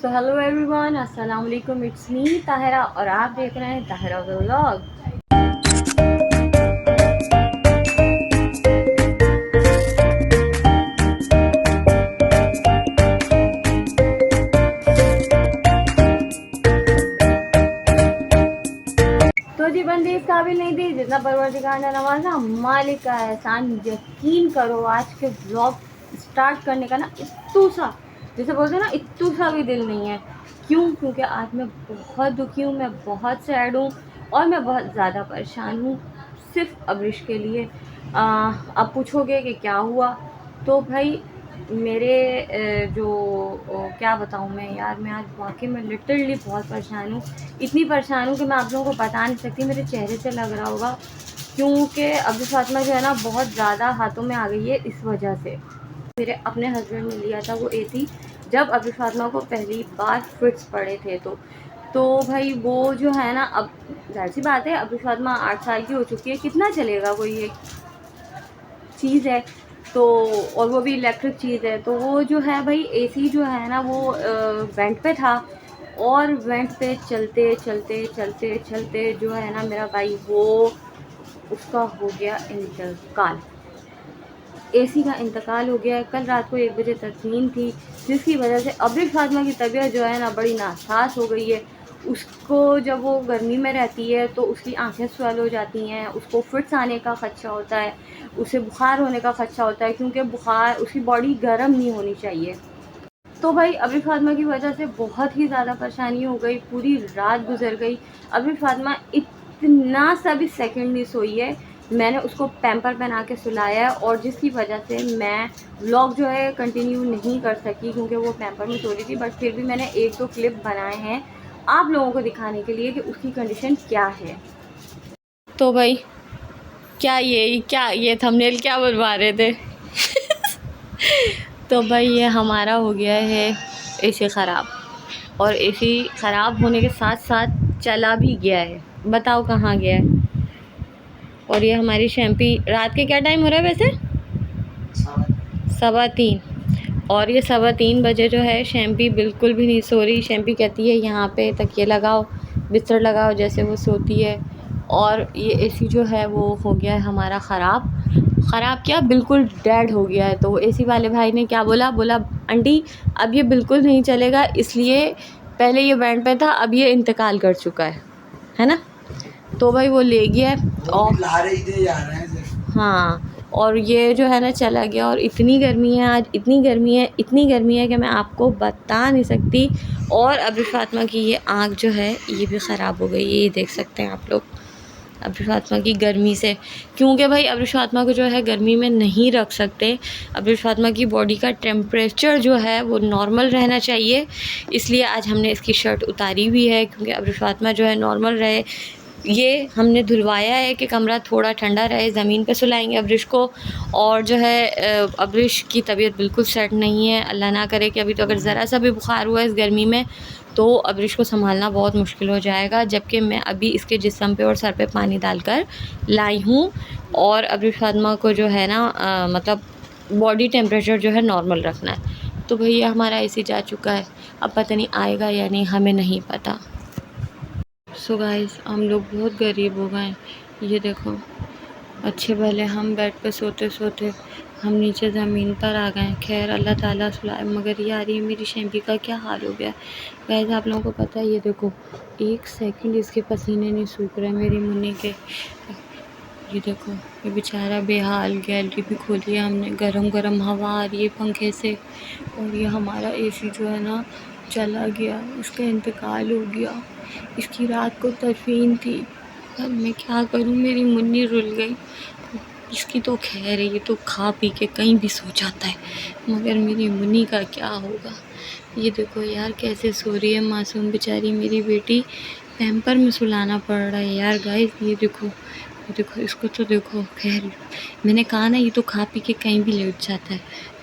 So hello everyone, अस्सलाम वालेकुम। It's me Tahira और आप देख रहे हैं ताहिरा व्लॉग। तो जी बंदी इस काबिल नहीं थी जितना परवरदिगार ने नवाजा। मालिक का एहसान, यकीन करो आज के व्लॉग स्टार्ट करने का ना इत्तू सा, जैसे बोलते हैं ना, इत्तू सा भी दिल नहीं है। क्यों? क्योंकि आज मैं बहुत दुखी हूँ, मैं बहुत सैड हूँ और मैं बहुत ज़्यादा परेशान हूँ सिर्फ अब्रिश के लिए। अब पूछोगे कि क्या हुआ, तो भाई मेरे क्या बताऊँ मैं यार, मैं आज वाकई में लिटरली बहुत परेशान हूँ। इतनी परेशान हूँ कि मैं आप लोगों को बता नहीं सकती, मेरे चेहरे से लग रहा होगा। क्योंकि अब्रिश फातिमा जो है ना बहुत ज़्यादा हाथों में आ गई है इस वजह से। मेरे अपने हस्बैंड ने लिया था वो एसी जब अब्रिश फातिमा को पहली बार फिट्स पड़े थे। तो भाई वो जो है ना, अब जाहिर सी बात है अब्रिश फातिमा 8 साल की हो चुकी है, कितना चलेगा कोई ये चीज़ है। तो और वो भी इलेक्ट्रिक चीज़ है, तो वो जो है भाई एसी जो है ना वो वेंट पे था और वेंट पे चलते चलते चलते चलते जो है ना मेरा भाई वो उसका हो गया इंतकाल। एसी का इंतकाल हो गया है। कल रात को 1 बजे तस्लीम थी, जिसकी वजह से अब्रिश फातिमा की तबीयत जो है ना बड़ी नासाज हो गई है। उसको जब वो गर्मी में रहती है तो उसकी आंखें स्वेल हो जाती हैं, उसको फिट्स आने का ख़दशा होता है, उसे बुखार होने का ख़दशा होता है, क्योंकि बुखार उसकी बॉडी गर्म नहीं होनी चाहिए। तो भाई अब्रिश फातिमा की वजह से बहुत ही ज़्यादा परेशानी हो गई, पूरी रात गुजर गई। अब्रिश फातिमा इतना सा भी सेकंड नहीं सोई है। मैंने उसको पैम्पर पहना के सुलाया है और जिसकी वजह से मैं व्लॉग जो है कंटिन्यू नहीं कर सकी, क्योंकि वो पैम्पर में सो रही थी। बट फिर भी मैंने 1-2 क्लिप बनाए हैं आप लोगों को दिखाने के लिए कि उसकी कंडीशन क्या है। तो भाई क्या ये थंबनेल क्या बनवा रहे थे? तो भाई ये हमारा हो गया है एसी ख़राब, और एसी ख़राब होने के साथ साथ चला भी गया है। बताओ कहाँ गया है। और ये हमारी शैम्पी, रात के क्या टाइम हो रहा है वैसे? 3:15। और ये 3:15 बजे जो है शैम्पी बिल्कुल भी नहीं सो रही। शैम्पी कहती है यहाँ पे तकिए लगाओ, बिस्तर लगाओ, जैसे वो सोती है। और ये एसी जो है वो हो गया है हमारा ख़राब क्या, बिल्कुल डेड हो गया है। तो एसी वाले भाई ने क्या बोला आंटी अब ये बिल्कुल नहीं चलेगा, इसलिए पहले ये बैंड पे था, अब ये इंतकाल कर चुका है ना। तो भाई वो ले गया और हाँ, और ये जो है ना चला गया। और इतनी गर्मी है आज, इतनी गर्मी है कि मैं आपको बता नहीं सकती। और अब्रिश फातिमा की ये आँख जो है ये भी ख़राब हो गई, ये देख सकते हैं आप लोग अब्रिश फातिमा की गर्मी से। क्योंकि भाई अब्रिश फातिमा को जो है गर्मी में नहीं रख सकते। अब्रिश फातिमा की बॉडी का टेम्परेचर जो है वो नॉर्मल रहना चाहिए, इसलिए आज हमने इसकी शर्ट उतारी हुई है, क्योंकि अब्रिश फातिमा जो है नॉर्मल रहे। ये हमने धुलवाया है कि कमरा थोड़ा ठंडा रहे, ज़मीन पे सुलाएंगे अब्रिश को। और जो है अब्रिश की तबीयत बिल्कुल सेट नहीं है, अल्लाह ना करे कि अभी तो अगर ज़रा सा भी बुखार हुआ है इस गर्मी में तो अब्रिश को संभालना बहुत मुश्किल हो जाएगा। जबकि मैं अभी इसके जिस्म पे और सर पे पानी डालकर लाई हूँ, और अब्रिश फातिमा को जो है ना मतलब बॉडी टेम्परेचर जो है नॉर्मल रखना है। तो भैया हमारा एसी जा चुका है, अब पता नहीं आएगा या नहीं, हमें नहीं पता। सो गाइस हम लोग बहुत गरीब हो गए। ये देखो, अच्छे भले हम बेड पे सोते सोते हम नीचे ज़मीन पर आ गए। खैर अल्लाह ताला सुलाए। मगर यार ये मेरी शैम्पी का क्या हाल हो गया गाइस, आप लोगों को पता है? ये देखो 1 सेकंड इसके पसीने नहीं सूख रहे मेरी मुन्नी के। ये देखो ये बेचारा बेहाल। गैलरी भी खोली है हमने, गरम गरम हवा आ रही है पंखे से। और ये हमारा एसी जो है ना चला गया, इसका इंतकाल हो गया। इसकी रात को तदफीन थी। अब मैं क्या करूं, मेरी मुन्नी रुल गई। इसकी तो खैर है, ये तो खा पी के कहीं भी सो जाता है, मगर मेरी मुन्नी का क्या होगा। ये देखो यार कैसे सो रही है मासूम बेचारी मेरी बेटी, पैम्पर में सुलाना पड़ रहा है यार गाइस। ये देखो इसको तो देखो। खैर मैंने कहा ना, ये तो खा पी के कहीं भी लेट जाता है।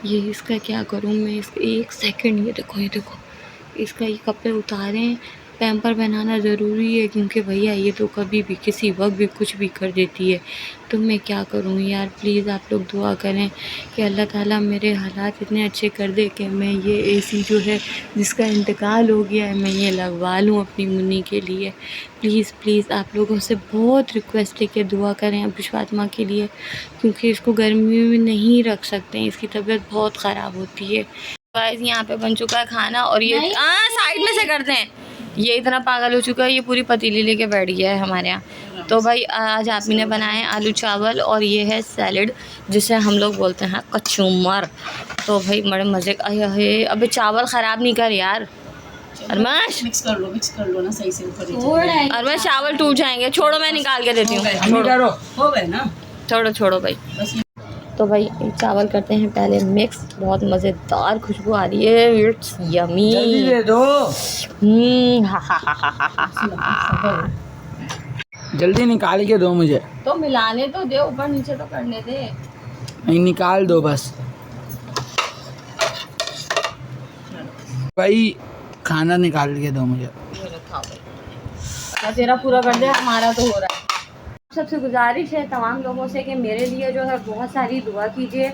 ये इसका क्या करूं मैं, इसका 1 सेकंड। ये देखो इसका ये कपड़े उतारे हैं, पैम्पर पहनाना ज़रूरी है, क्योंकि भैया ये तो कभी भी किसी वक्त भी कुछ भी कर देती है। तो मैं क्या करूँ यार, प्लीज़ आप लोग दुआ करें कि अल्लाह ताला मेरे हालात इतने अच्छे कर दे कि मैं ये एसी जो है जिसका इंतकाल हो गया है मैं ये लगवा लूँ अपनी मुन्नी के लिए। प्लीज़ प्लीज़ आप लोगों से बहुत रिक्वेस्ट है कि दुआ करें अबूश फातिमा के लिए, क्योंकि इसको गर्मी में नहीं रख सकते हैं, इसकी तबीयत बहुत ख़राब होती है। गाइस यहाँ पे बन चुका है खाना और ये साइड में से करते हैं। ये इतना पागल हो चुका है, ये पूरी पतीली लेके बैठ गया है हमारे यहाँ। तो भाई आज आप ही ने बनाए आलू चावल और ये है सैलड जिसे हम लोग बोलते हैं कचूमर। तो भाई बड़े मज़े है। अबे चावल ख़राब नहीं कर यार अरमाश, मिक्स कर लो ना सही से ऊपर। अरमाश चावल टूट जाएंगे, छोड़ो मैं निकाल के देती हूँ। हो गए ना, छोड़ो भाई। तो भाई चावल करते हैं पहले मिक्स, बहुत मज़ेदार खुशबू आ रही है, इट्स यमी। जल्दी दे दो। जल्दी निकाल के दो मुझे। तो मिलाने तो दे, ऊपर नीचे तो करने दे। नहीं निकाल दो बस। भाई खाना निकाल के दो मुझे। तेरा पूरा कर दे, हमारा तो हो रहा है। सबसे गुजारिश है तमाम लोगों से कि मेरे लिए जो है बहुत सारी दुआ कीजिए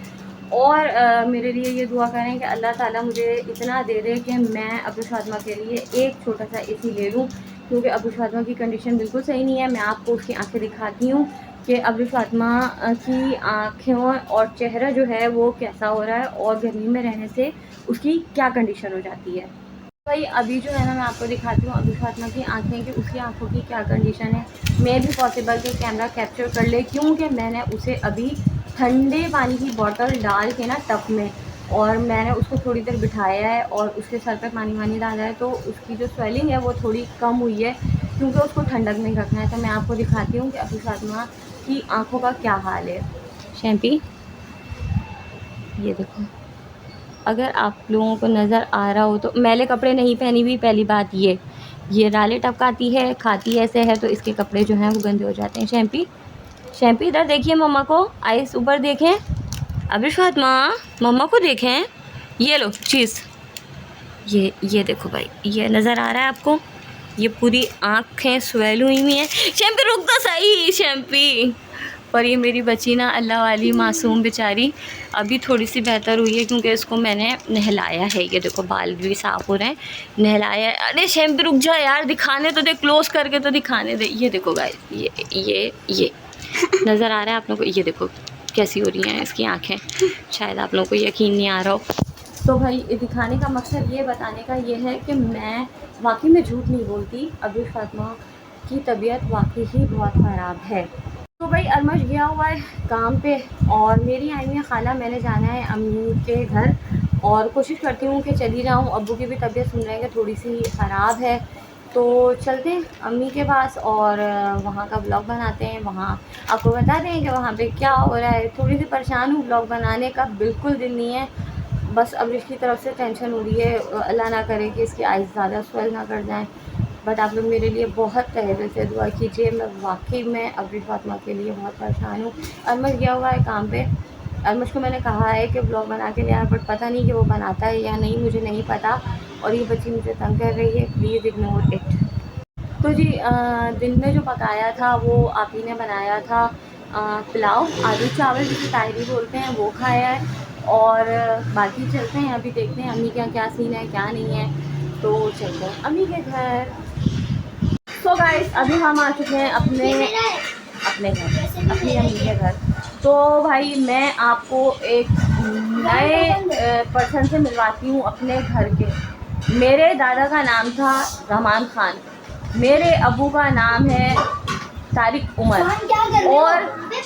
और मेरे लिए ये दुआ करें कि अल्लाह ताला मुझे इतना दे दे कि मैं अबूश फातिमा के लिए एक छोटा सा एसी ले लूँ, क्योंकि अबूश फातिमा की कंडीशन बिल्कुल सही नहीं है। मैं आपको उसकी आंखें दिखाती हूँ कि अबूश फातिमा की आँखें और चेहरा जो है वो कैसा हो रहा है और गर्मी में रहने से उसकी क्या कंडीशन हो जाती है। भाई अभी जो है ना मैं आपको दिखाती हूँ अबूश फातिमा की आंखें कि उसकी आंखों की क्या कंडीशन है। मैं भी पॉसिबल कि कैमरा कैप्चर कर ले, क्योंकि मैंने उसे अभी ठंडे पानी की बोतल डाल के ना टब में और मैंने उसको थोड़ी देर बिठाया है और उसके सर पे पानी वानी डाला है, तो उसकी जो स्वेलिंग है वो थोड़ी कम हुई है, क्योंकि उसको ठंडक में रखना है। तो मैं आपको दिखाती हूँ कि अबूश फातिमा की आँखों का क्या हाल है। शैम्पी ये देखो, अगर आप लोगों को नज़र आ रहा हो तो मैले कपड़े नहीं पहनी हुई, पहली बात ये राले टपकाती है, खाती ऐसे है तो इसके कपड़े जो हैं वो गंदे हो जाते हैं। शैम्पी इधर देखिए, मम्मा को आइस ऊपर देखें। अबूश फातिमा मम्मा को देखें, ये लो चीज़, ये देखो भाई, ये नज़र आ रहा है आपको, ये पूरी आँखें स्वेल हुई हुई हैं। शैम्पी रुक तो सही शैम्पी। और ये मेरी बच्ची ना अल्लाह वाली मासूम बेचारी अभी थोड़ी सी बेहतर हुई है, क्योंकि इसको मैंने नहलाया है। ये देखो बाल भी साफ़ हो रहे हैं, नहलाया है। अरे शैम्पी रुक जा यार, दिखाने तो दे, क्लोज करके तो दिखाने दे। ये देखो गाइस, ये नज़र आ रहा है आप लोगों को, ये देखो कैसी हो रही हैं इसकी आँखें, शायद आप लोगों को यकीन नहीं आ रहा हो। तो भाई दिखाने का मकसद ये बताने का ये है कि मैं वाकई में झूठ नहीं बोलती, अबूश फातिमा की तबीयत वाकई ही बहुत ख़राब है। तो भाई अरमश गया हुआ है काम पे और मेरी आई हुई है खाला, मैंने जाना है अम्मी के घर और कोशिश करती हूँ कि चली जाऊँ। अब्बू की भी तबीयत सुन रहे हैं कि थोड़ी सी ख़राब है, तो चलते हैं अम्मी के पास और वहाँ का ब्लॉग बनाते हैं। वहाँ आपको बता दें कि वहाँ पे क्या हो रहा है। थोड़ी सी परेशान हूँ, ब्लॉग बनाने का बिल्कुल दिल नहीं है, बस अब इसकी तरफ से टेंशन हो रही है, अल्लाह ना करे कि इसकी आइज़ ज़्यादा स्वेल ना कर जाएँ। बट आप लोग मेरे लिए बहुत तहे दिल से दुआ कीजिए, मैं वाकई में अबूश फातिमा के लिए बहुत परेशान हूँ। अरमश गया हुआ है काम पे, अरमश को मैंने कहा है कि ब्लॉग बना के लिया, बट पता नहीं कि वो बनाता है या नहीं, मुझे नहीं पता। और ये बच्ची मुझे तंग कर रही है, प्लीज़ इग्नोर इट। तो जी दिन में जो पकाया था वो आप ही ने बनाया था, पुलाव आलू चावल जिसे तायरी बोलते हैं, वो खाया है। और बाकी चलते हैं, अभी देखते हैं अम्मी का क्या सीन है क्या नहीं है, तो चलते हैं अम्मी के घर। तो गाइस अभी हम आ चुके हैं अपने घर, अपनी अम्मी के घर। तो भाई मैं आपको एक नए पर्सन से मिलवाती हूँ अपने घर के। मेरे दादा का नाम था रहमान खान, मेरे अबू का नाम है तारिक उमर और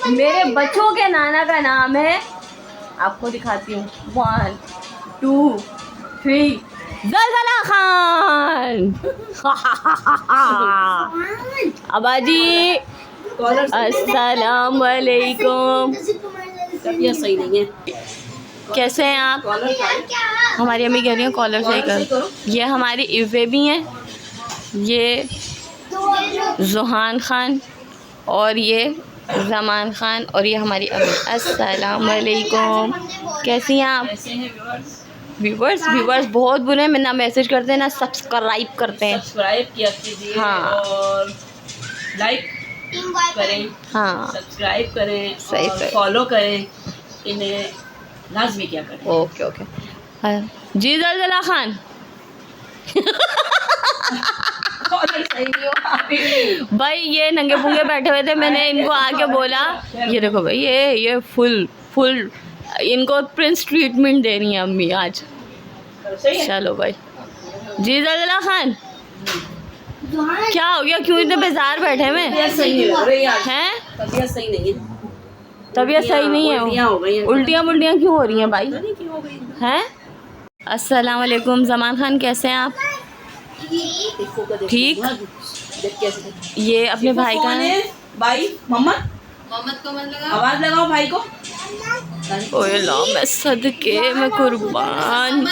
मेरे बच्चों के नाना का नाम है, आपको दिखाती हूँ, 1 2 3 ज़लज़ला खान। अबाजी अस्सलाम वालेकुम, ये सही नहीं है। कैसे हैं आप? हमारी अम्मी कह रही हैं कॉलर सही कर। ये हमारी इवे भी हैं, ये जुहान खान और ये ज़मान खान और ये हमारी अम्मी। अस्सलाम वालेकुम, कैसी हैं आप? व्यूवर्स बहुत बुरे हैं, ना मैसेज करते हैं ना सब्सक्राइब करते हैं। सब्सक्राइब किया कीजिए हाँ। और लाइक करें, हाँ सब्सक्राइब करें सही और सही। फॉलो करें, इन्हें लाजमी क्या करें। Okay okay. हाँ। जी जलजला खान सही नहीं हो भाई ये नंगे पुंगे बैठे हुए थे, मैंने इनको आके बोला ये देखो भाई ये फुल इनको प्रिंस ट्रीटमेंट दे रही हैं अम्मी आज। सही है। चलो भाई। जी जलजला खान क्या हो गया, क्यों इतने बेजार बैठे हुए तबीयत सही नहीं लग रही आज, हैं? तबीयत सही नहीं है, तबीयत सही नहीं उल्टियाँ हो गई है, हैं। उल्टियाँ मुल्टियाँ क्यों हो रही हैं भाई, पता नहीं क्यों हो गई। हैं? अस्सलाम वालेकुम जमान खान, कैसे हैं आप? देखो का देखो, ठीक। देख कैसे देख। ये अपने भाई का कौन है। है? भाई मोहम्मद को मन लगा, आवाज लगाओ भाई को। ओए ला मैं सदके में कुर्बान।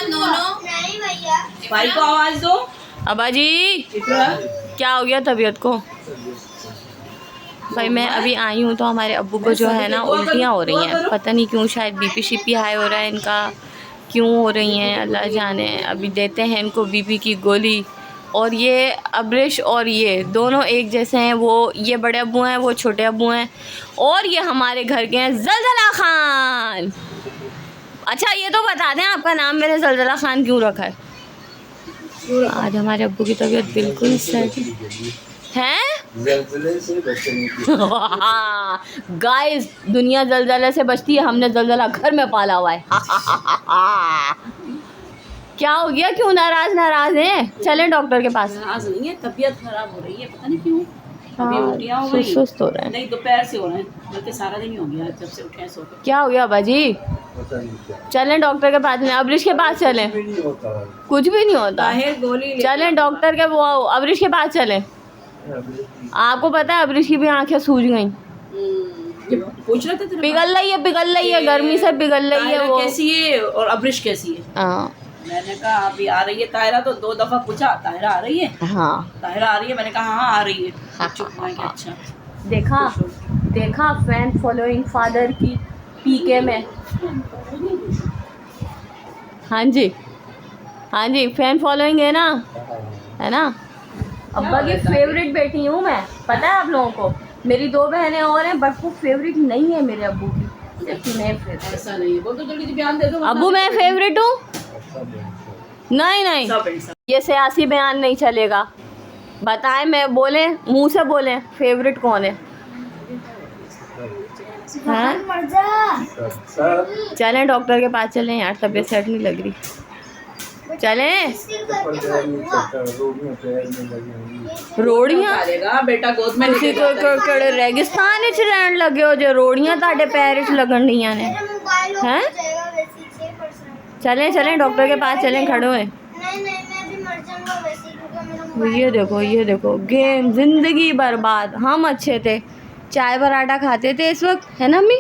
भाई को आवाज दो। अब्बा जी क्या हो गया तबीयत को? भाई मैं अभी आई हूँ तो हमारे अब्बू को जो है ना उल्टियाँ हो रही हैं, पता नहीं क्यों, शायद बीपी शिपी हाई हो रहा है इनका, क्यों हो रही हैं अल्लाह जाने। अभी देते हैं इनको बीपी की गोली। और ये अब्रिश और ये दोनों एक जैसे हैं, वो ये बड़े अब्बू हैं वो छोटे अब्बू हैं, और ये हमारे घर के हैं जलजला खान। अच्छा ये तो बता दें आपका नाम मैंने जलजला खान क्यों रखा है? आज हमारे अब्बू की तबीयत बिल्कुल सेट है। जलजले से बचने की गाइस दुनिया जलजले से बचती है, हमने जलजला घर में पाला हुआ है। क्या हो गया, क्यों नाराज हैं? चलें डॉक्टर के पास। नाराज नहीं है, तबीयत खराब हो रही है, पता नहीं क्यों। अभी उल्टियाँ हो गई, सुस्त हो रहे हैं। नहीं दोपहर से हो रहे हैं, बल्कि सारा दिन ही हो गया जब से उठे हैं सो के। क्या हो गया बाजी? पता नहीं क्या चलें डॉक्टर के पास, अब्रिश के पास चलें। भी नहीं होता है। कुछ भी नहीं होता, ताहिर गोली ले- चलें डॉक्टर के वो अब्रिश के पास चलें। आपको पता है अब्रिश की भी आंखें सूज गई, ये पूछ रहे थे तेरे पिघल रही है गर्मी से पिघल रही है ताहिरा वो। कैसी है और अब्रिश कैसी है? हाँ मैंने कहा अभी आ रही है ताहिरा, तो 2 दफा पूछा ताहिरा आ रही है, हाँ ताहिरा आ रही है, मैंने कहा हाँ आ रही है। चुप हुआ कि अच्छा। देखा फैन फॉलोइंग फादर की पीके में। हाँ जी फैन फॉलोइंग है ना। अब्बा की फेवरेट बेटी हूँ मैं, पता है आप लोगों को। मेरी 2 बहनें और हैं बट वो फेवरेट नहीं है मेरे अब्बू की, सिर्फ मैं फेवरेट। ऐसा नहीं है, बोल तो जल्दी से बयान दे दो। अब्बू मैं फेवरेट हूँ? नहीं सब इंसान। ये सियासी बयान नहीं चलेगा, बताएं, मैं बोले मुंह से बोले फेवरेट कौन है? हाँ? सब चलें डॉक्टर के पास चलें यार, तबीयत सेट नहीं लग रही, चलें। ऊपर पैर नहीं चढ़ता, रोड में पैर नहीं लगी हुई। रोड़ियाँ डालेगा बेटा गोद में ਤੁਸੀਂ लेके जाता है। ਕਿਹੜੇ ਰੇਗਿਸਤਾਨ ਵਿੱਚ ਰਹਿਣ ਲੱਗੇ ਹੋ ਜੋ ਰੋੜੀਆਂ ਤੁਹਾਡੇ ਪੈਰ ਵਿੱਚ ਲੱਗਣ ਡੀਆਂ ਨੇ? हैं? चलें डॉक्टर के पास चलें, खड़े हुए। ये देखो गेम, जिंदगी बर्बाद। हम अच्छे थे, चाय पराठा खाते थे इस वक्त, है ना अम्मी?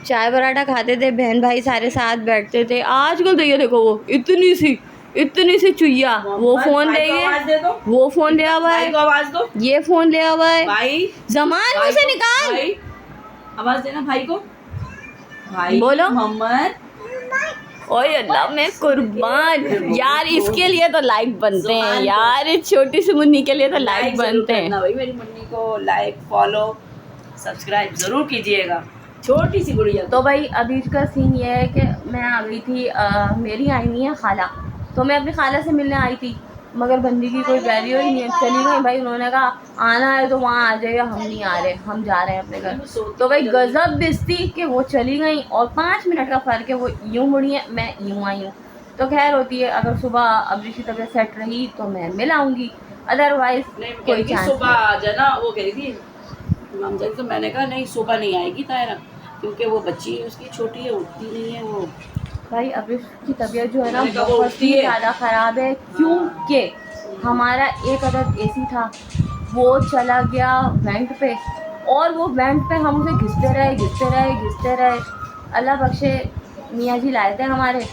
चाय पराठा खाते थे, बहन भाई सारे साथ बैठते थे। आजकल तो ये देखो वो इतनी सी चुईया, वो फोन ले भाई को आवाज दे दो। वो फोन लिया हुआ भाई है, को आवाज दो। ये फोन लिया हुआ है। भाई जमान मुंह से निकाल। भाई आवाज देना भाई को। भाई बोलो। मोहम्मद। ओए अल्लाह मैं कुर्बान यार, इसके लिए तो लाइक बनते हैं यार, इस छोटी सी मुन्नी के लिए तो लाइक बनते हैं। भाई मेरी मुन्नी को लाइक फॉलो सब्सक्राइब जरूर कीजिएगा, छोटी सी गुड़िया। तो भाई अभी इसका सीन ये है कि मैं आ गई थी, मेरी आई नहीं है खाला, तो मैं अपनी खाला से मिलने आई थी, मगर बंदी की कोई बैरियर ही नहीं है, चली गई भाई। उन्होंने कहा आना है तो वहाँ आ जाएगा, हम नहीं आ रहे, हम जा रहे हैं अपने घर। तो भाई गजब बिस्ती कि वो चली गई और 5 मिनट का फ़र्क है, वो यूँ मुड़ी है, मैं यूँ आई हूँ। तो खैर होती है, अगर सुबह अभी की तबीयत सेट रही तो मैं मिल आऊँगी, अदरवाइज़ कोई चांस सुबह आ जाना। वो कह रही थी इमाम जान, तो मैंने कहा नहीं सुबह नहीं आएगी तायरा, क्योंकि वो बच्ची है उसकी छोटी है, उठती नहीं है वो। भाई अभी की तबीयत जो है ना मैंने कहा वो बहुत उठती ही है। ज़्यादा ख़राब है, क्योंकि हमारा एक अदद एसी था, वो चला गया वेंट पे, और वो वेंट पे हम उसे घिसते रहे। अल्लाह बख्शे मियाँ जी लाए थे हमारे,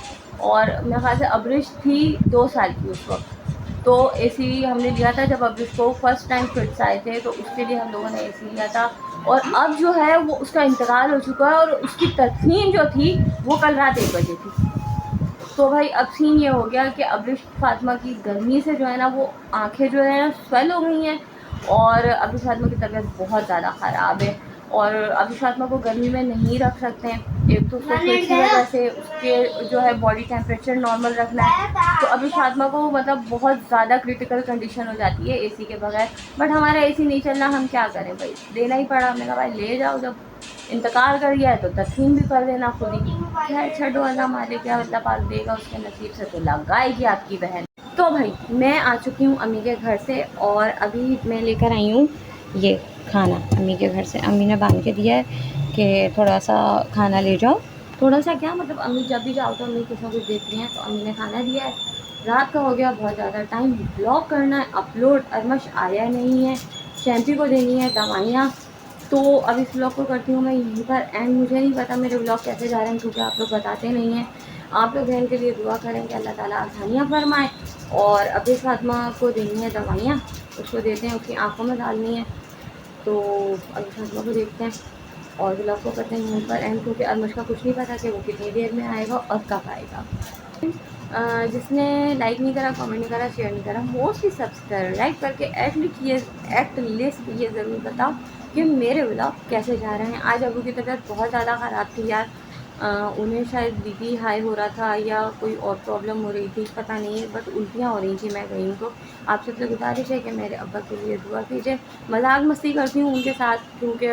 और मेरे ख्याल से अब्रिश थी 2 साल की उस वक्त। तो एसी हमने लिया था जब अब्रिश को फर्स्ट टाइम फिट्स आए थे, तो उसके लिए हम लोगों ने एसी लिया था। और अब जो है वो उसका इंतकाल हो चुका है, और उसकी तदफीन जो थी वो कल रात 1 बजे थी। तो भाई अब सीन ये हो गया कि अभी फातिमा की गर्मी से जो है ना वो आंखें जो है ना स्वेल हो गई हैं और अभी फातिमा की तबीयत बहुत ज़्यादा ख़राब है और अभी फातिमा को गर्मी में नहीं रख सकते हैं। एक तो उसको फिर की वजह से उसके जो है बॉडी टेम्परेचर नॉर्मल रखना है, तो अभी फातिमा को मतलब बहुत ज़्यादा क्रिटिकल कंडीशन हो जाती है एसी के बगैर। बट हमारा एसी नहीं चलना, हम क्या करें भाई, देना ही पड़ा। हमने कहा भाई ले जाओ, जब इंतकाल कर दिया है तो तस्लीम भी कर देना खुद ही। खैर छो, अल्लाह मालिक क्या अल्लाह पाक देगा उसके नसीब से तो लगाएगी आपकी बहन। तो भाई मैं आ चुकी हूँ अम्मी के घर से और अभी मैं लेकर आई हूँ ये खाना अम्मी के घर से। अम्मी ने बांध के दिया है कि थोड़ा सा खाना ले जाओ। थोड़ा सा क्या मतलब, अम्मी जब भी जाओ तो अम्मी कुछ ना कुछ देती हैं, तो अम्मी ने खाना दिया है। रात का हो गया बहुत ज़्यादा टाइम, ब्लॉग करना है अपलोड, अरमश आया नहीं है, शैम्पी को देनी है दवाइयाँ। तो अब इस ब्लॉग को करती हूँ मैं यहीं पर एंड। मुझे नहीं पता मेरे ब्लॉग कैसे जा रहे हैं क्योंकि आप लोग बताते नहीं हैं। आप लोग बहन के लिए दुआ करें कि अल्लाह ताला आसानियाँ फरमाए। और अभी फातिमा को देनी है दवाइयाँ, उसको देते हैं, उसकी आँखों में डालनी है। तो अभी फातिमा को देखते हैं और ब्लॉग को करते हैं यहीं पर एंड, क्योंकि अरमश का कुछ नहीं पता कि वो कितनी देर में आएगा और कब आएगा। जिसने लाइक नहीं करा, कमेंट नहीं करा, शेयर नहीं करा, मोस्टली सब्सक्राइब करके एटलीस्ट ये ज़रूर बताओ कि मेरे व्लॉग कैसे जा रहे हैं। आज अबू की तबीयत बहुत ज़्यादा ख़राब थी यार, उन्हें शायद बीपी हाई हो रहा था या कोई और प्रॉब्लम हो रही थी, पता नहीं है, बट उल्टियाँ हो रही थी। मैं गई हूँ तो आप सबसे गुजारिश है कि मेरे अब्बा के लिए दुआ कीजिए। मजाक मस्ती करती हूँ उनके साथ क्योंकि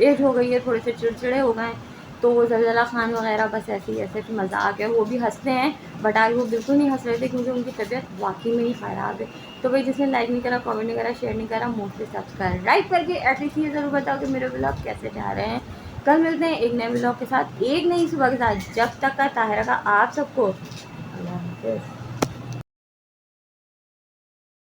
एज हो गई है, थोड़े से चिड़चिड़े हो गए हैं, तो वो जलजला खान वगैरह बस ऐसे ही ऐसे मजाक है। वो भी हंसते हैं बट आज वो बिल्कुल नहीं हंस रहे थे क्योंकि उनकी तबीयत वाकई में ही ख़राब है। तो भाई जिसने लाइक नहीं करा, कमेंट नहीं करा, शेयर नहीं करा, मोस्टली सब्सक्राइब करके एटलीस्ट ये ज़रूर बताओ कि मेरे ब्लॉग कैसे जा रहे हैं। कल मिलते हैं एक नए ब्लॉग के साथ, एक नई सुबह के साथ। जब तक का ताहिरा का आप सबको अल्लाह हाफ़िज़।